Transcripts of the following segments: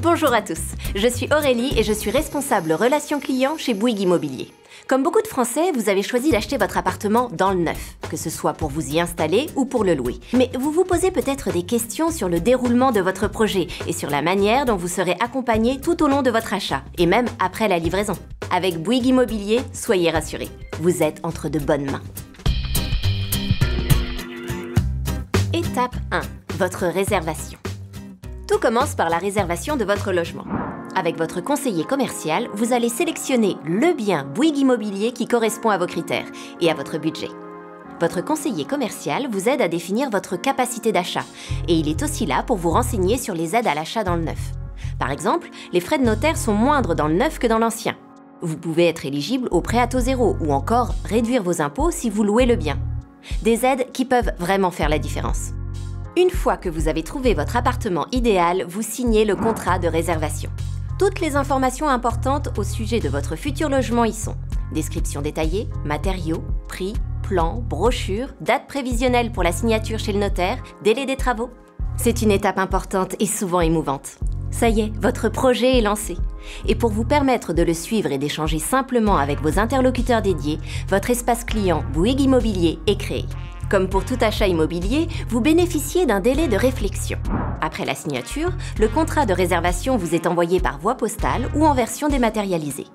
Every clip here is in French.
Bonjour à tous, je suis Aurélie et je suis responsable relations clients chez Bouygues Immobilier. Comme beaucoup de Français, vous avez choisi d'acheter votre appartement dans le neuf, que ce soit pour vous y installer ou pour le louer. Mais vous vous posez peut-être des questions sur le déroulement de votre projet et sur la manière dont vous serez accompagné tout au long de votre achat, et même après la livraison. Avec Bouygues Immobilier, soyez rassurés, vous êtes entre de bonnes mains. Étape 1. Votre réservation. Tout commence par la réservation de votre logement. Avec votre conseiller commercial, vous allez sélectionner le bien Bouygues Immobilier qui correspond à vos critères et à votre budget. Votre conseiller commercial vous aide à définir votre capacité d'achat et il est aussi là pour vous renseigner sur les aides à l'achat dans le neuf. Par exemple, les frais de notaire sont moindres dans le neuf que dans l'ancien. Vous pouvez être éligible au prêt à taux zéro ou encore réduire vos impôts si vous louez le bien. Des aides qui peuvent vraiment faire la différence. Une fois que vous avez trouvé votre appartement idéal, vous signez le contrat de réservation. Toutes les informations importantes au sujet de votre futur logement y sont. Description détaillée, matériaux, prix, plan, brochure, date prévisionnelle pour la signature chez le notaire, délai des travaux. C'est une étape importante et souvent émouvante. Ça y est, votre projet est lancé. Et pour vous permettre de le suivre et d'échanger simplement avec vos interlocuteurs dédiés, votre espace client Bouygues Immobilier est créé. Comme pour tout achat immobilier, vous bénéficiez d'un délai de réflexion. Après la signature, le contrat de réservation vous est envoyé par voie postale ou en version dématérialisée.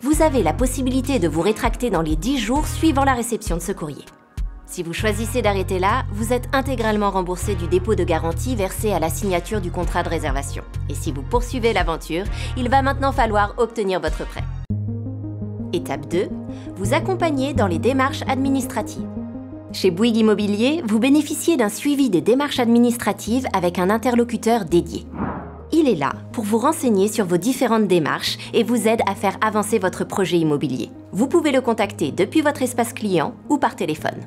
Vous avez la possibilité de vous rétracter dans les 10 jours suivant la réception de ce courrier. Si vous choisissez d'arrêter là, vous êtes intégralement remboursé du dépôt de garantie versé à la signature du contrat de réservation. Et si vous poursuivez l'aventure, il va maintenant falloir obtenir votre prêt. Étape 2. Vous accompagner dans les démarches administratives. Chez Bouygues Immobilier, vous bénéficiez d'un suivi des démarches administratives avec un interlocuteur dédié. Il est là pour vous renseigner sur vos différentes démarches et vous aide à faire avancer votre projet immobilier. Vous pouvez le contacter depuis votre espace client ou par téléphone.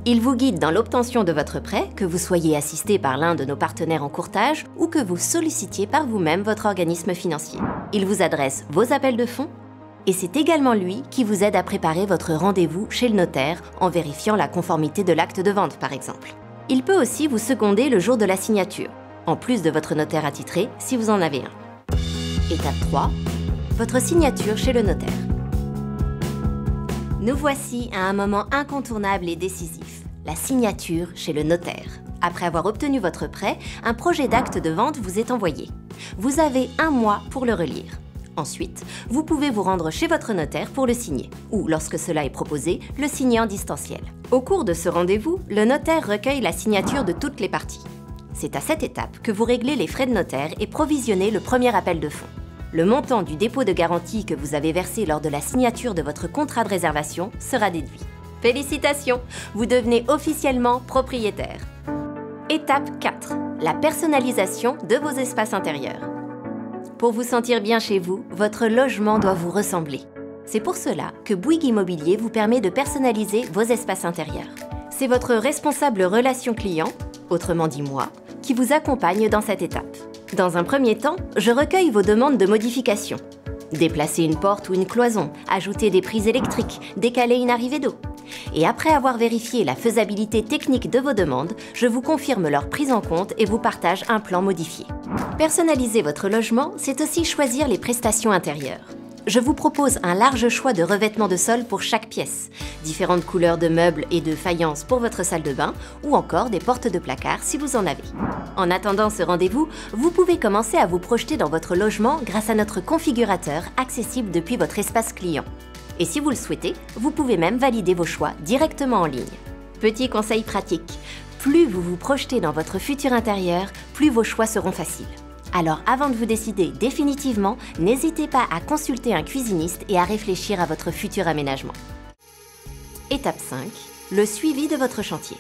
Il vous guide dans l'obtention de votre prêt, que vous soyez assisté par l'un de nos partenaires en courtage ou que vous sollicitiez par vous-même votre organisme financier. Il vous adresse vos appels de fonds. Et c'est également lui qui vous aide à préparer votre rendez-vous chez le notaire en vérifiant la conformité de l'acte de vente, par exemple. Il peut aussi vous seconder le jour de la signature, en plus de votre notaire attitré si vous en avez un. Étape 3. Votre signature chez le notaire. Nous voici à un moment incontournable et décisif, la signature chez le notaire. Après avoir obtenu votre prêt, un projet d'acte de vente vous est envoyé. Vous avez 1 mois pour le relire. Ensuite, vous pouvez vous rendre chez votre notaire pour le signer, ou lorsque cela est proposé, le signer en distanciel. Au cours de ce rendez-vous, le notaire recueille la signature de toutes les parties. C'est à cette étape que vous réglez les frais de notaire et provisionnez le premier appel de fonds. Le montant du dépôt de garantie que vous avez versé lors de la signature de votre contrat de réservation sera déduit. Félicitations, vous devenez officiellement propriétaire. Étape 4. La personnalisation de vos espaces intérieurs. Pour vous sentir bien chez vous, votre logement doit vous ressembler. C'est pour cela que Bouygues Immobilier vous permet de personnaliser vos espaces intérieurs. C'est votre responsable relation client, autrement dit moi, qui vous accompagne dans cette étape. Dans un premier temps, je recueille vos demandes de modification. Déplacer une porte ou une cloison, ajouter des prises électriques, décaler une arrivée d'eau. Et après avoir vérifié la faisabilité technique de vos demandes, je vous confirme leur prise en compte et vous partage un plan modifié. Personnaliser votre logement, c'est aussi choisir les prestations intérieures. Je vous propose un large choix de revêtements de sol pour chaque pièce, différentes couleurs de meubles et de faïences pour votre salle de bain, ou encore des portes de placard si vous en avez. En attendant ce rendez-vous, vous pouvez commencer à vous projeter dans votre logement grâce à notre configurateur accessible depuis votre espace client. Et si vous le souhaitez, vous pouvez même valider vos choix directement en ligne. Petit conseil pratique, plus vous vous projetez dans votre futur intérieur, plus vos choix seront faciles. Alors avant de vous décider définitivement, n'hésitez pas à consulter un cuisiniste et à réfléchir à votre futur aménagement. Étape 5. Le suivi de votre chantier.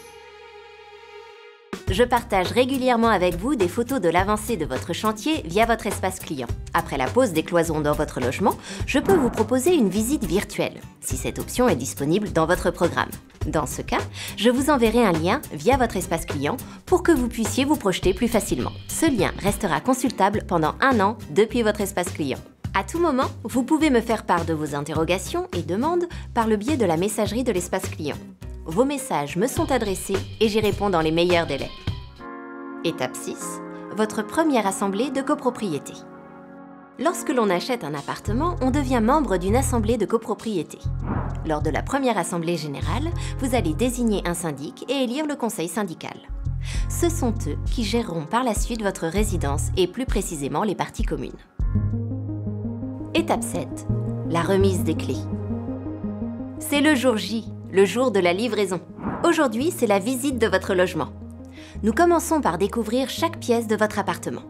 Je partage régulièrement avec vous des photos de l'avancée de votre chantier via votre espace client. Après la pose des cloisons dans votre logement, je peux vous proposer une visite virtuelle, si cette option est disponible dans votre programme. Dans ce cas, je vous enverrai un lien via votre espace client pour que vous puissiez vous projeter plus facilement. Ce lien restera consultable pendant 1 an depuis votre espace client. À tout moment, vous pouvez me faire part de vos interrogations et demandes par le biais de la messagerie de l'espace client. Vos messages me sont adressés et j'y réponds dans les meilleurs délais. Étape 6. Votre première assemblée de copropriété. Lorsque l'on achète un appartement, on devient membre d'une assemblée de copropriété. Lors de la première assemblée générale, vous allez désigner un syndic et élire le conseil syndical. Ce sont eux qui géreront par la suite votre résidence et plus précisément les parties communes. Étape 7. La remise des clés. C'est le jour J, le jour de la livraison. Aujourd'hui, c'est la visite de votre logement. Nous commençons par découvrir chaque pièce de votre appartement.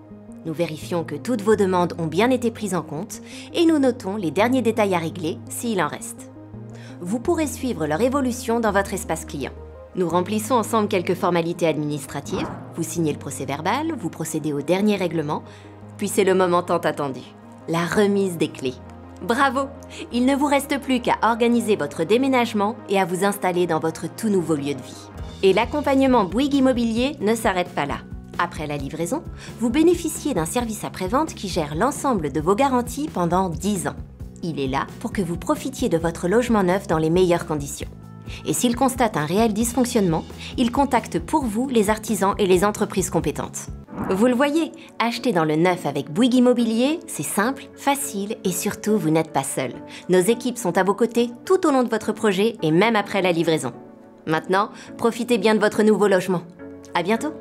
Nous vérifions que toutes vos demandes ont bien été prises en compte et nous notons les derniers détails à régler s'il en reste. Vous pourrez suivre leur évolution dans votre espace client. Nous remplissons ensemble quelques formalités administratives, vous signez le procès-verbal, vous procédez au dernier règlement, puis c'est le moment tant attendu, la remise des clés. Bravo! Il ne vous reste plus qu'à organiser votre déménagement et à vous installer dans votre tout nouveau lieu de vie. Et l'accompagnement Bouygues Immobilier ne s'arrête pas là. Après la livraison, vous bénéficiez d'un service après-vente qui gère l'ensemble de vos garanties pendant 10 ans. Il est là pour que vous profitiez de votre logement neuf dans les meilleures conditions. Et s'il constate un réel dysfonctionnement, il contacte pour vous les artisans et les entreprises compétentes. Vous le voyez, acheter dans le neuf avec Bouygues Immobilier, c'est simple, facile et surtout, vous n'êtes pas seul. Nos équipes sont à vos côtés tout au long de votre projet et même après la livraison. Maintenant, profitez bien de votre nouveau logement. À bientôt!